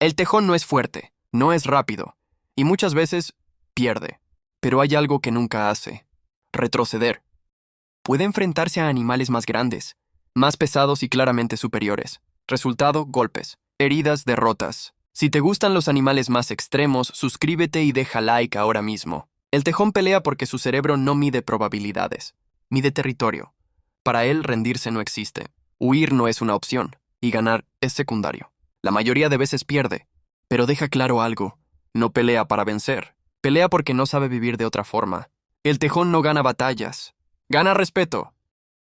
El tejón no es fuerte, no es rápido, y muchas veces pierde. Pero hay algo que nunca hace: retroceder. Puede enfrentarse a animales más grandes, más pesados y claramente superiores. Resultado: golpes, heridas, derrotas. Si te gustan los animales más extremos, suscríbete y deja like ahora mismo. El tejón pelea porque su cerebro no mide probabilidades, mide territorio. Para él, rendirse no existe. Huir no es una opción, y ganar es secundario. La mayoría de veces pierde, pero deja claro algo: no pelea para vencer, pelea porque no sabe vivir de otra forma. El tejón no gana batallas, gana respeto.